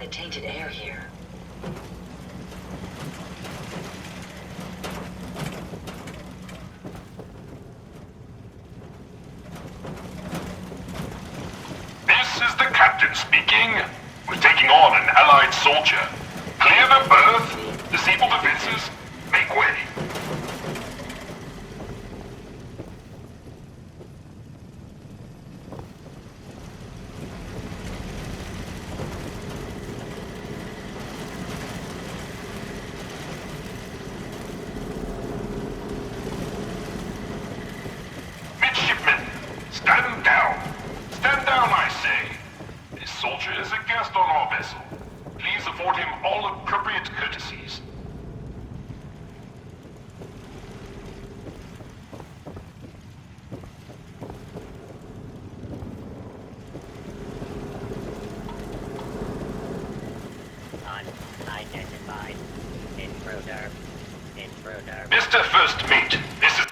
the tainted air here. This is the captain speaking. We're taking on an allied soldier. Clear the berth, disable defenses, make way. Midshipmen, stand down. Stand down, I say. This soldier is a guest on our vessel. Please afford him all appropriate courtesies. Unidentified. Intruder. Intruder. Mr. First Mate, this is...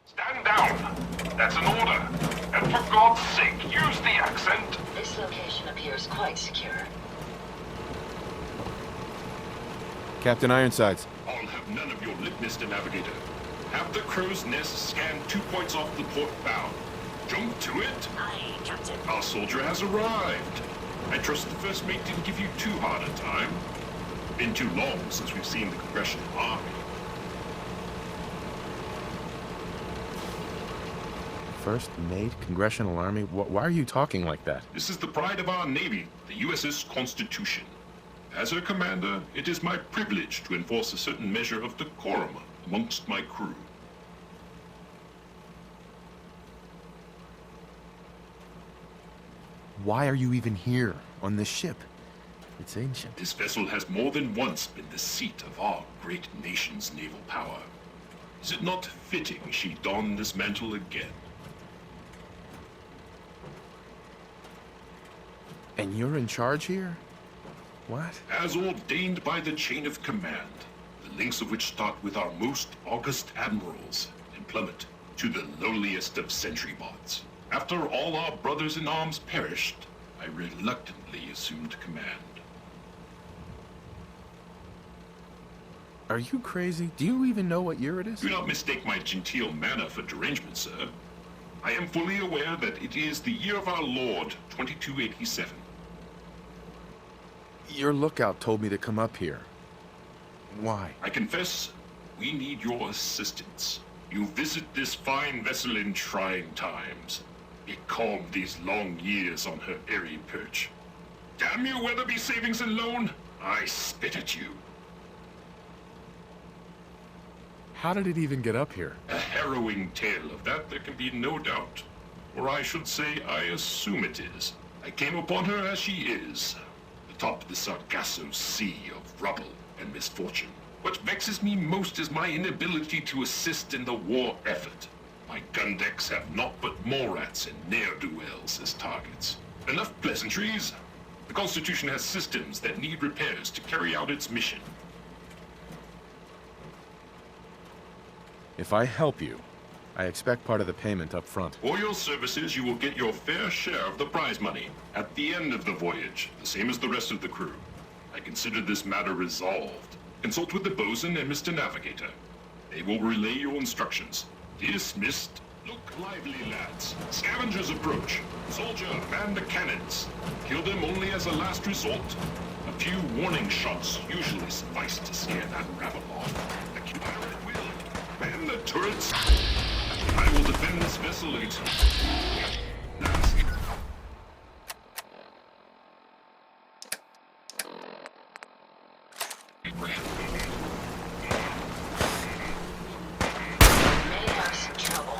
Stand down. That's an order. And for God's sake, use the accent. This location appears quite secure. Captain Ironsides. I'll have none of your lip, Mr. Navigator. Have the crow's nest scan 2 points off the port bow. Jump to it. Aye, Captain. Our soldier has arrived. I trust the First Mate didn't give you too hard a time. Been too long since we've seen the Congressional Army. First Mate, Congressional Army? Why are you talking like that? This is the pride of our Navy, the USS Constitution. As her commander, it is my privilege to enforce a certain measure of decorum amongst my crew. Why are you even here, on this ship? It's ancient. This vessel has more than once been the seat of our great nation's naval power. Is it not fitting she don this mantle again? And you're in charge here? What? As ordained by the chain of command, the links of which start with our most august admirals and plummet to the lowliest of sentry-bots. After all our brothers in arms perished, I reluctantly assumed command. Are you crazy? Do you even know what year it is? Do not mistake my genteel manner for derangement, sir. I am fully aware that it is the year of our Lord, 2287. Your lookout told me to come up here. Why? I confess, we need your assistance. You visit this fine vessel in trying times. Be calm these long years on her airy perch. Damn you, Weatherby Savings and Loan! I spit at you. How did it even get up here? A harrowing tale of that there can be no doubt. Or I should say, I assume it is. I came upon her as she is, atop the Sargasso Sea of rubble and misfortune. What vexes me most is my inability to assist in the war effort. My gun decks have naught but morats and ne'er-do-wells as targets. Enough pleasantries. The Constitution has systems that need repairs to carry out its mission. If I help you, I expect part of the payment up front. For your services, you will get your fair share of the prize money at the end of the voyage, the same as the rest of the crew. I consider this matter resolved. Consult with the bosun and Mr. Navigator. They will relay your instructions. Dismissed. Look lively, lads. Scavengers approach. Soldier, man the cannons. Kill them only as a last resort. A few warning shots usually suffice to scare that rabble off. The pirate at will. Man the turrets. I will defend this vessel until... Nasty. May have some trouble.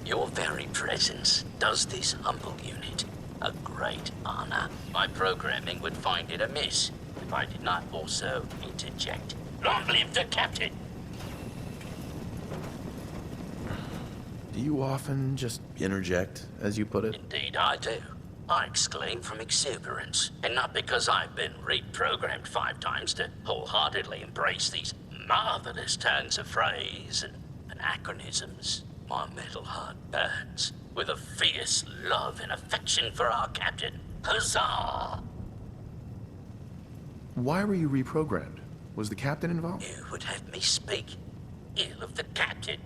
Your very presence does this humble unit a great honor. My programming would find it amiss if I did not also interject. Long live the captain! Do you often just interject, as you put it? Indeed I do. I exclaim from exuberance, and not because I've been reprogrammed 5 times to wholeheartedly embrace these marvelous turns of phrase and anachronisms. My metal heart burns with a fierce love and affection for our captain. Huzzah! Why were you reprogrammed? Was the captain involved? You would have me speak ill of the captain.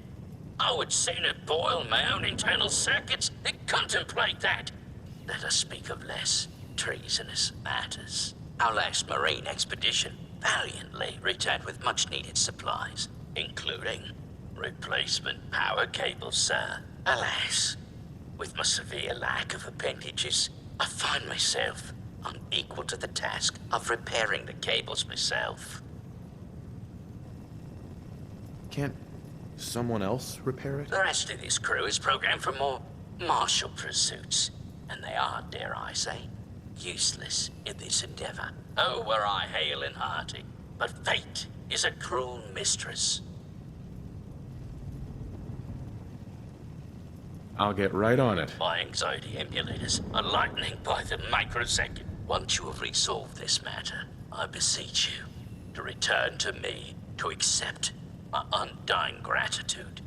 I would sooner boil my own internal circuits than contemplate that. Let us speak of less treasonous matters. Our last marine expedition valiantly returned with much-needed supplies, including replacement power cables, sir. Alas, with my severe lack of appendages, I find myself unequal to the task of repairing the cables myself. Can't someone else repair it? The rest of this crew is programmed for more martial pursuits, and they are, dare I say, useless in this endeavor. Oh, were I hale and hearty, but fate is a cruel mistress. I'll get right on it. My anxiety emulators are lightening by the microsecond. Once you have resolved this matter, I beseech you to return to me to accept my undying gratitude.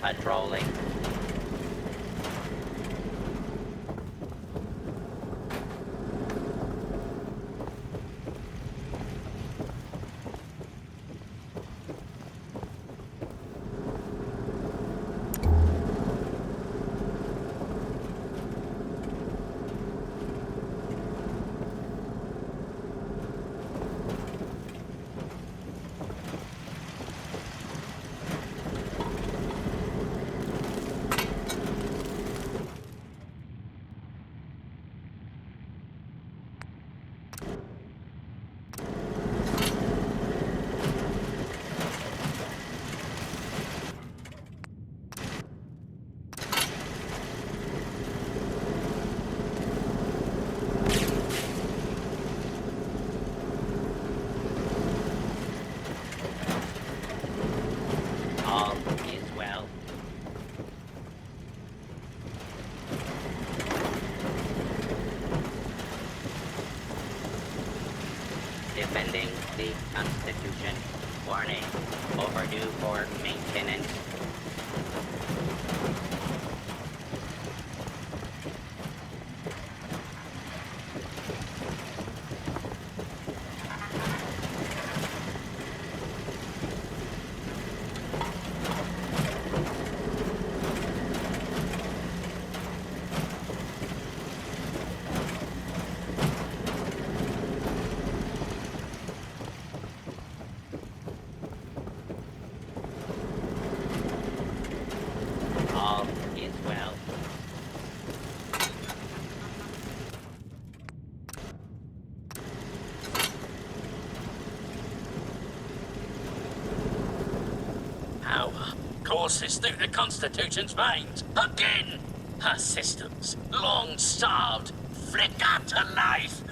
Patrolling. All is well. Defending the Constitution. Warning. Overdue for maintenance. All is well. Power courses through the Constitution's veins. Again! Her systems, long starved, flicker to life.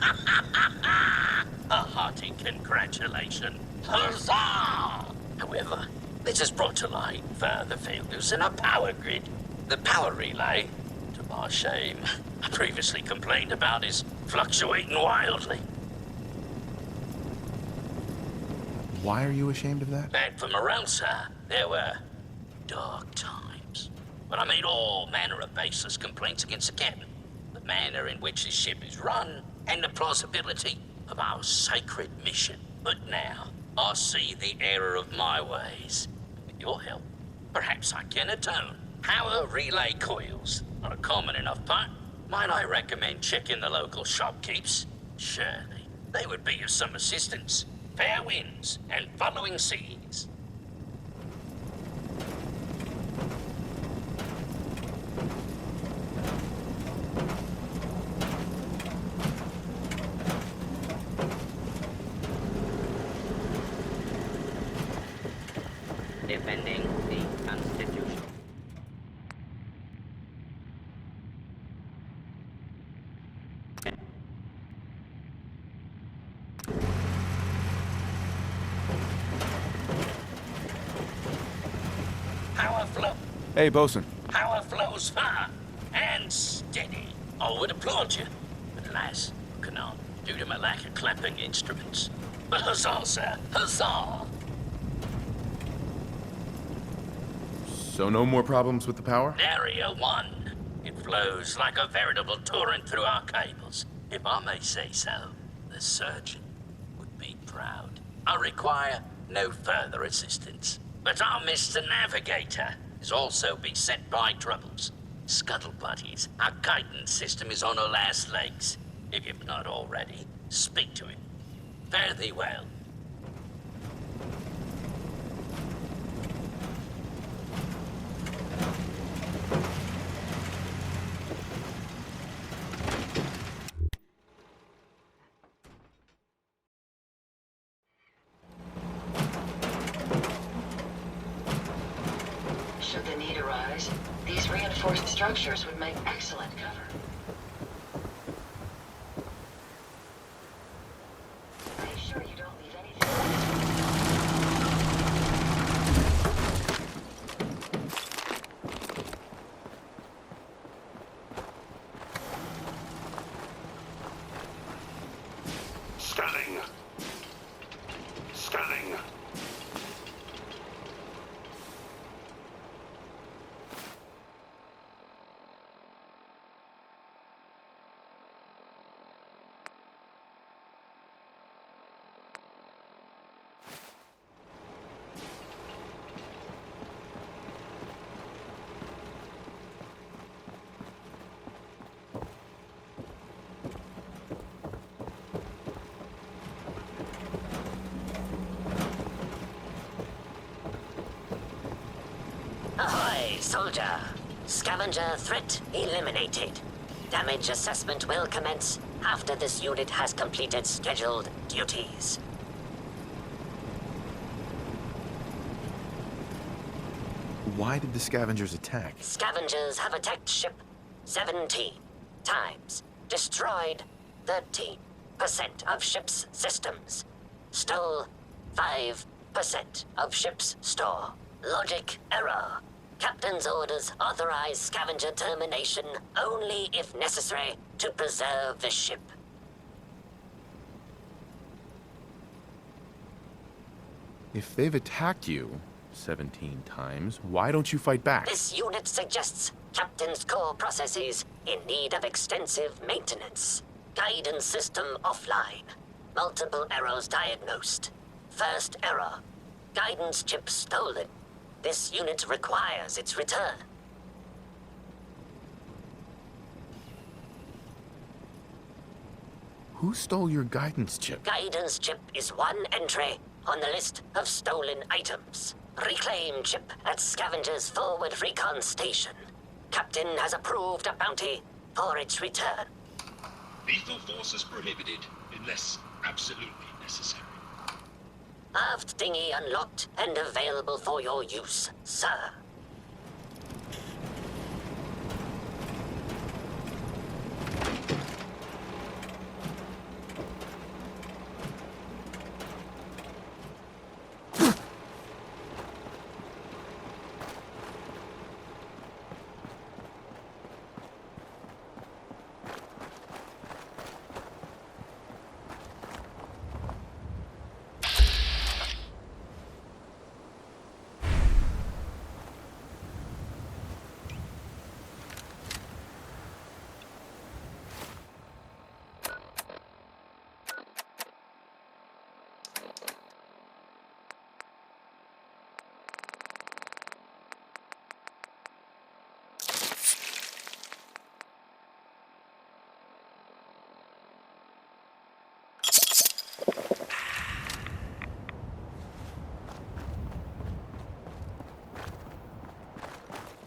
A hearty congratulations. Huzzah! However, this has brought to light further failures in our power grid. The power relay, to my shame, I previously complained about, is fluctuating wildly. Why are you ashamed of that? Back for morale, sir, there were dark times when I made all manner of baseless complaints against the captain, the manner in which his ship is run, and the plausibility of our sacred mission. But now, I see the error of my ways. With your help, perhaps I can atone. Power relay coils are a common enough part. Might I recommend checking the local shopkeepers? Surely, they would be of some assistance. Fair winds and following seas. defending the Constitution. Power flow. Hey, Bosun. Power flows far and steady. I would applaud you, but alas, cannot due to my lack of clapping instruments. But huzzah, sir, huzzah! So no more problems with the power? Area 1. It flows like a veritable torrent through our cables. If I may say so, the surgeon would be proud. I require no further assistance. But our Mr. Navigator is also beset by troubles. Scuttle buddies, our guidance system is on her last legs. If you've not already, speak to him. Fare thee well. Should the need arise, these reinforced structures would make excellent cover. Are you sure you don't leave anything? Scanning. Scanning. Ahoy, soldier! Scavenger threat eliminated. Damage assessment will commence after this unit has completed scheduled duties. Why did the scavengers attack? Scavengers have attacked ship 17 times, destroyed 13% of ship's systems, stole 5% of ship's store. Logic error. Captain's orders authorize scavenger termination only if necessary to preserve the ship. If they've attacked you 17 times, why don't you fight back? This unit suggests Captain's core processes in need of extensive maintenance. Guidance system offline. Multiple errors diagnosed. First error. Guidance chip stolen. This unit requires its return. Who stole your guidance chip? Guidance chip is one entry on the list of stolen items. Reclaim chip at Scavenger's forward recon station. Captain has approved a bounty for its return. Lethal force is prohibited unless absolutely necessary. Aft dinghy unlocked and available for your use, sir.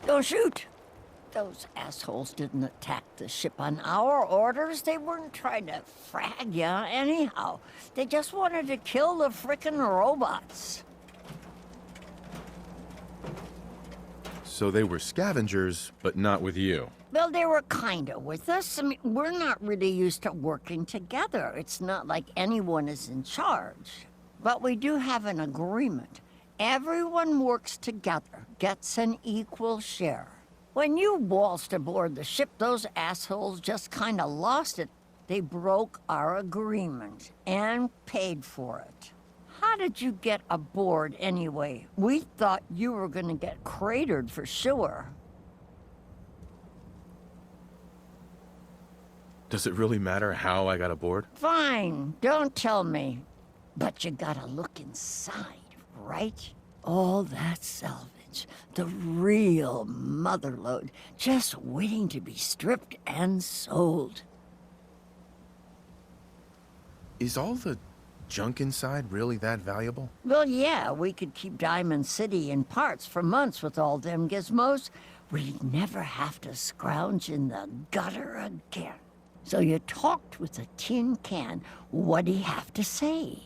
Don't shoot! Those assholes didn't attack the ship on our orders. They weren't trying to frag ya anyhow. They just wanted to kill the frickin' robots. So they were scavengers, but not with you. Well, they were kinda with us. I mean, we're not really used to working together. It's not like anyone is in charge. But we do have an agreement. Everyone works together, gets an equal share. When you waltzed aboard the ship, those assholes just kinda lost it. They broke our agreement and paid for it. How did you get aboard anyway? We thought you were gonna get cratered for sure. Does it really matter how I got aboard? Fine, don't tell me. But you gotta look inside, right? All that salvage, the real motherlode, just waiting to be stripped and sold. Is all the junk inside really that valuable? Well, yeah, we could keep Diamond City in parts for months with all them gizmos. We'd never have to scrounge in the gutter again. So you talked with a tin can. What'd he have to say?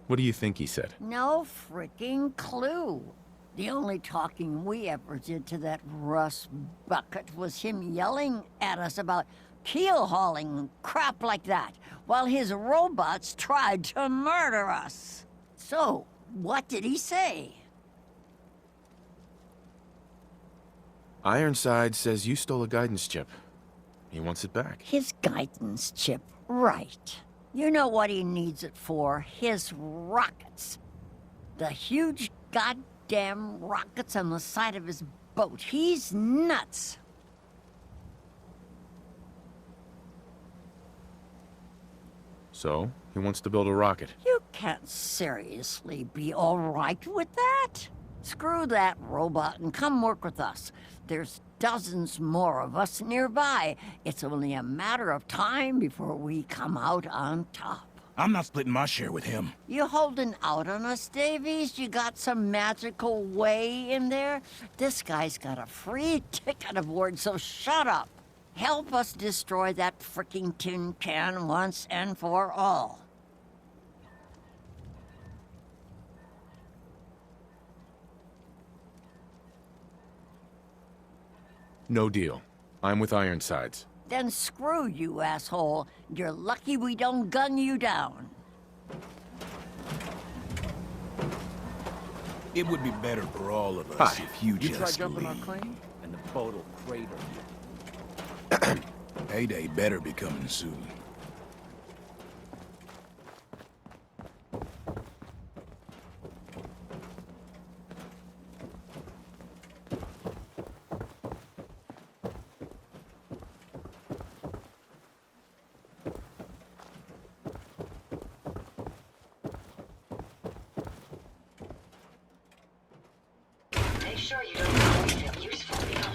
What do you think he said? No freaking clue. The only talking we ever did to that rust bucket was him yelling at us about keel hauling and crap like that, while his robots tried to murder us. So, what did he say? Ironside says you stole a guidance chip. He wants it back. His guidance chip, right. You know what he needs it for? His rockets. The huge goddamn rockets on the side of his boat. He's nuts. So, he wants to build a rocket. You can't seriously be all right with that. Screw that robot and come work with us. There's dozens more of us nearby. It's only a matter of time before we come out on top. I'm not splitting my share with him. You holding out on us, Davies? You got some magical way in there? This guy's got a free ticket aboard, so shut up. Help us destroy that frickin' tin can once and for all. No deal. I'm with Ironsides. Then screw you, asshole. You're lucky we don't gun you down. It would be better for all of us if you You try just jumping our leave. claim, and the boat will crater you. Payday better be coming soon. Make sure you don't leave anything useful behind.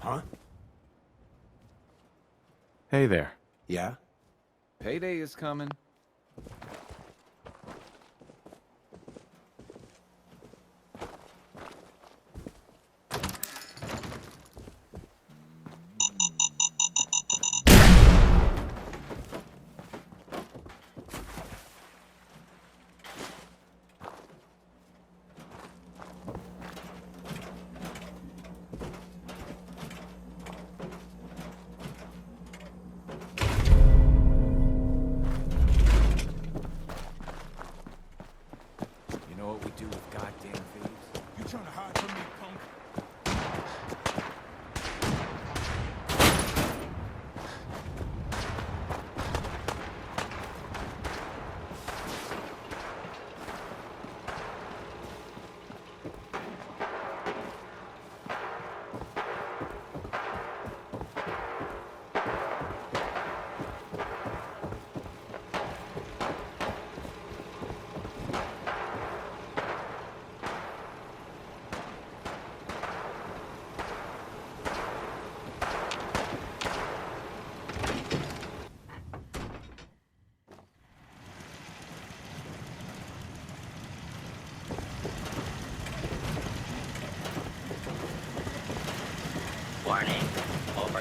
Huh? Hey there. Yeah? Payday is coming. You know what we do with goddamn thieves? You trying to hide from me, punk?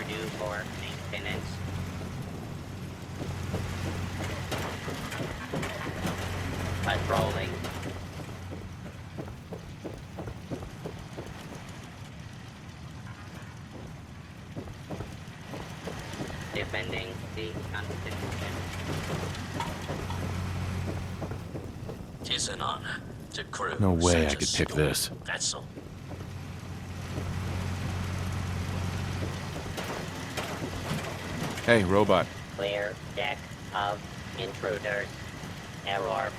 due for maintenance. Patrolling. Defending the Constitution. Tis an honor to crew No way such I a could pick storied this. vessel. Hey, robot. Clear deck of intruders. Error.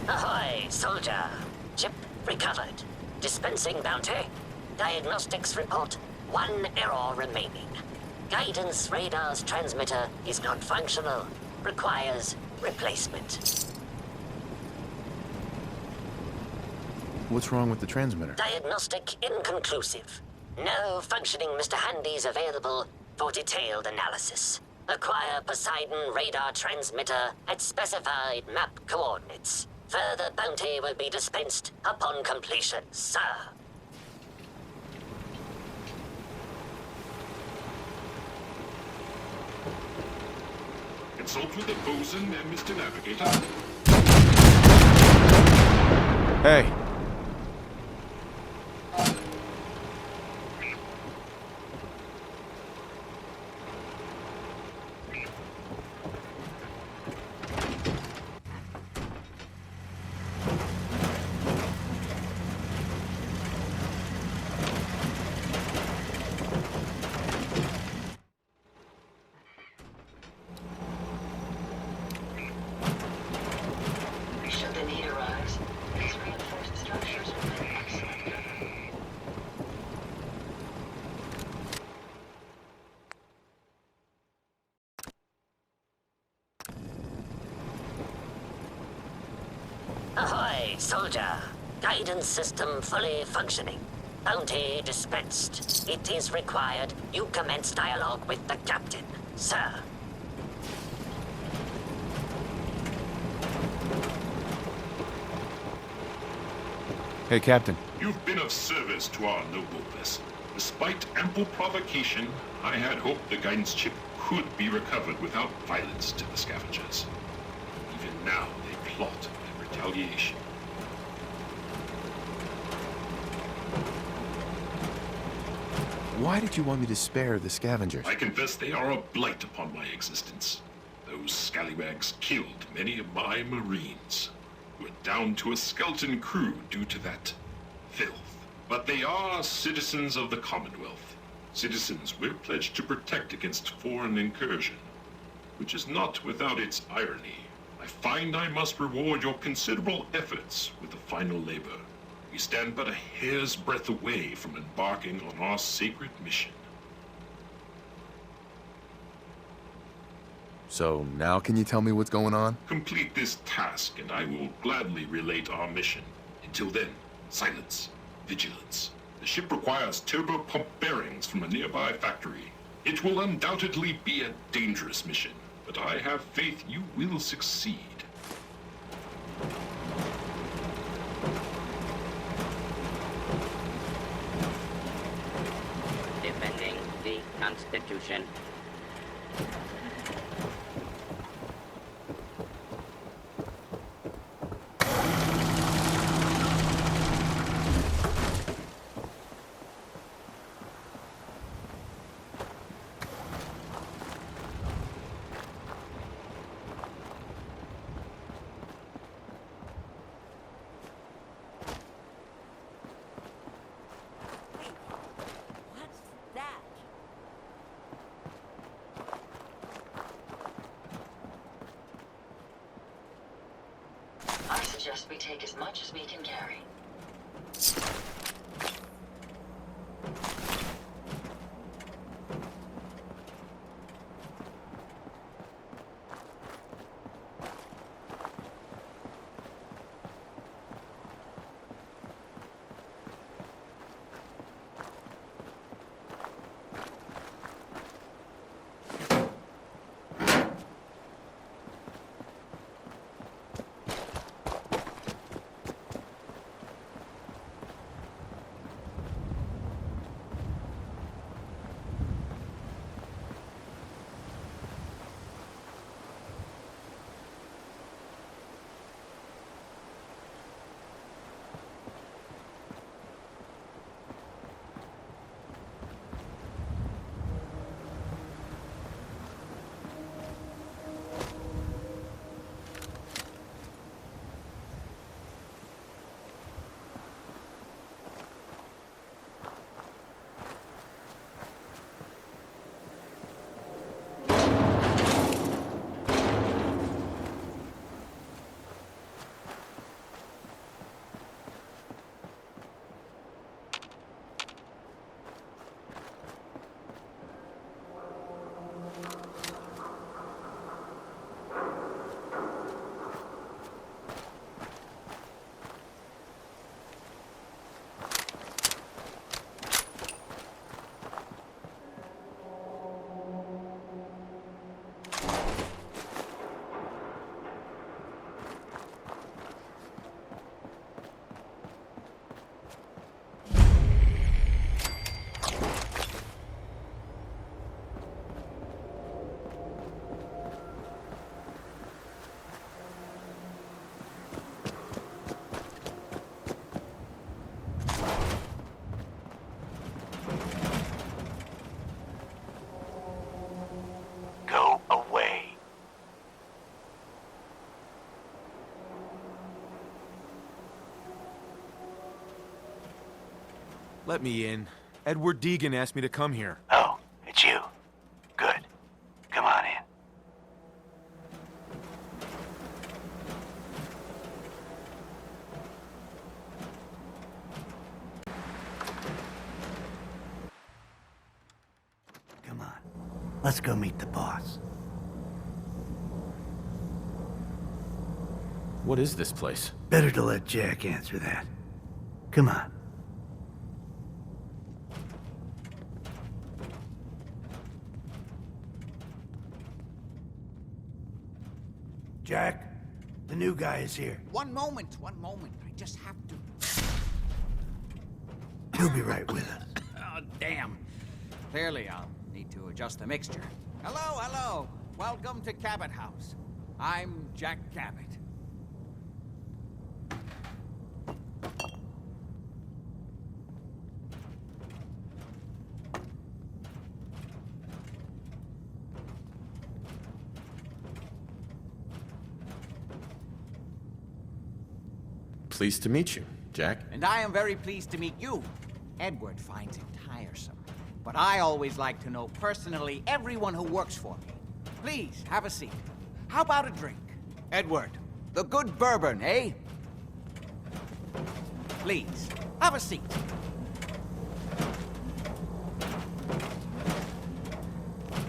Ahoy, soldier. Chip recovered. Dispensing bounty. Diagnostics report. 1 error remaining. Guidance radar's transmitter is not functional. Requires replacement. What's wrong with the transmitter? Diagnostic inconclusive. No functioning Mr. Handy's available for detailed analysis. Acquire Poseidon radar transmitter at specified map coordinates. Further bounty will be dispensed upon completion, sir. Consult with the bosun and Mr. Navigator. Hey. Should the need arise, these reinforced structures will make excellent cover. Ahoy, soldier. Guidance system fully functioning. Bounty dispensed. It is required you commence dialogue with the captain, sir. Hey, Captain. You've been of service to our noble vessel. Despite ample provocation, I had hoped the guidance chip could be recovered without violence to the scavengers. Even now, they plot in retaliation. Why did you want me to spare the scavengers? I confess they are a blight upon my existence. Those scallywags killed many of my Marines. We're down to a skeleton crew due to that filth. But they are citizens of the Commonwealth. Citizens we're pledged to protect against foreign incursion. Which is not without its irony. I find I must reward your considerable efforts with the final labor. We stand but a hair's breadth away from embarking on our sacred mission. So now can you tell me what's going on? Complete this task, and I will gladly relate our mission. Until then, silence, vigilance. The ship requires turbo pump bearings from a nearby factory. It will undoubtedly be a dangerous mission, but I have faith you will succeed. Defending the Constitution. What's that? I suggest we take as much as we can carry. Let me in. Edward Deegan asked me to come here. Oh, it's you. Good. Come on in. Come on. Let's go meet the boss. What is this place? Better to let Jack answer that. Come on. Jack, the new guy is here. One moment. I just have to. He'll be right with us. Oh, damn. Clearly, I'll need to adjust the mixture. Hello. Welcome to Cabot House. I'm Jack Cabot. Pleased to meet you, Jack. And I am very pleased to meet you. Edward finds it tiresome, but I always like to know personally everyone who works for me. Please, have a seat. How about a drink? Edward, the good bourbon, eh? Please, have a seat.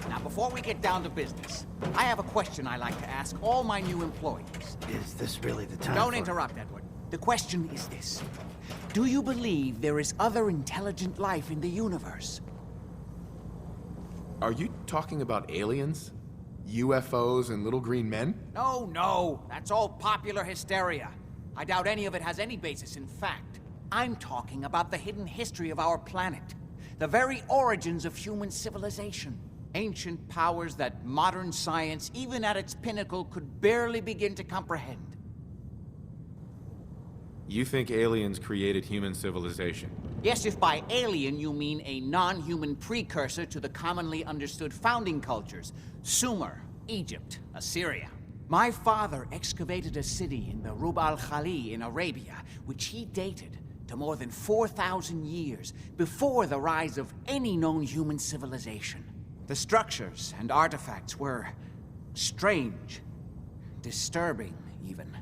Now, before we get down to business, I have a question I like to ask all my new employees. Is this really the time Don't for... interrupt, Edward. The question is this. Do you believe there is other intelligent life in the universe? Are you talking about aliens? UFOs and little green men? No. That's all popular hysteria. I doubt any of it has any basis in fact. I'm talking about the hidden history of our planet. The very origins of human civilization. Ancient powers that modern science, even at its pinnacle, could barely begin to comprehend. You think aliens created human civilization? Yes, if by alien you mean a non-human precursor to the commonly understood founding cultures. Sumer, Egypt, Assyria. My father excavated a city in the Rub al-Khali in Arabia, which he dated to more than 4,000 years before the rise of any known human civilization. The structures and artifacts were strange, disturbing even.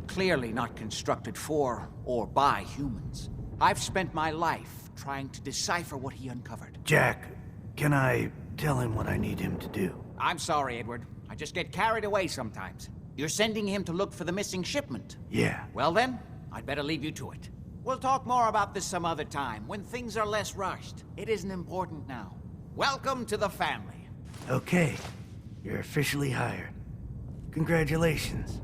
Clearly not constructed for or by humans. I've spent my life trying to decipher what he uncovered. Jack, can I tell him what I need him to do? I'm sorry, Edward. I just get carried away sometimes. You're sending him to look for the missing shipment? Yeah. Well then, I'd better leave you to it. We'll talk more about this some other time, when things are less rushed. It isn't important now. Welcome to the family. Okay. You're officially hired. Congratulations.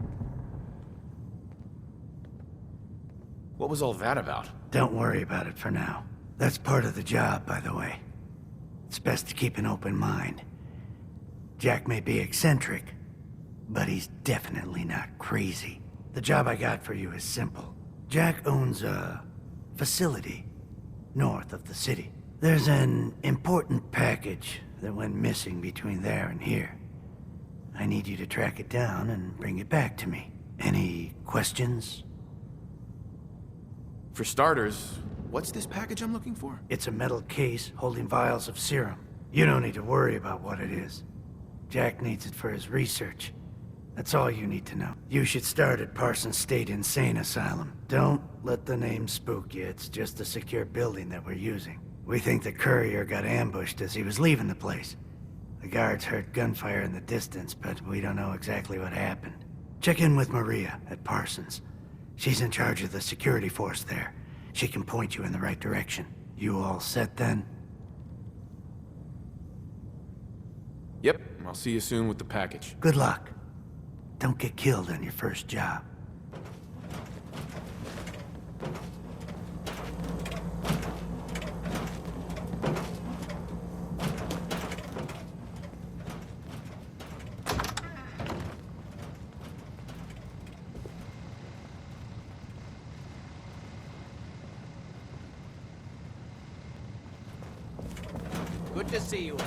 What was all that about? Don't worry about it for now. That's part of the job, by the way. It's best to keep an open mind. Jack may be eccentric, but he's definitely not crazy. The job I got for you is simple. Jack owns a facility north of the city. There's an important package that went missing between there and here. I need you to track it down and bring it back to me. Any questions? For starters, what's this package I'm looking for? It's a metal case holding vials of serum. You don't need to worry about what it is. Jack needs it for his research. That's all you need to know. You should start at Parsons State Insane Asylum. Don't let the name spook you. It's just a secure building that we're using. We think the courier got ambushed as he was leaving the place. The guards heard gunfire in the distance, but we don't know exactly what happened. Check in with Maria at Parsons. She's in charge of the security force there. She can point you in the right direction. You all set then? Yep, I'll see you soon with the package. Good luck. Don't get killed on your first job. Good to see you again.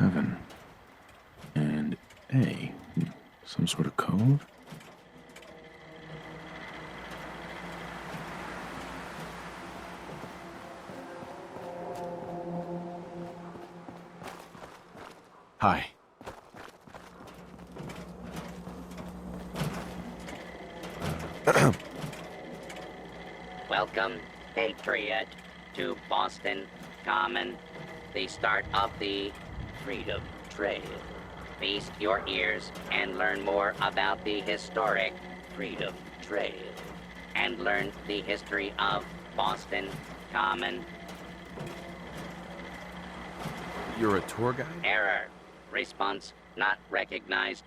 7 and A. Some sort of code? Hi. Welcome, Patriot, to Boston Common, the start of the Freedom Trail. Feast your ears and learn more about the historic Freedom Trail. And learn the history of Boston Common. You're a tour guide? Error. Response not recognized.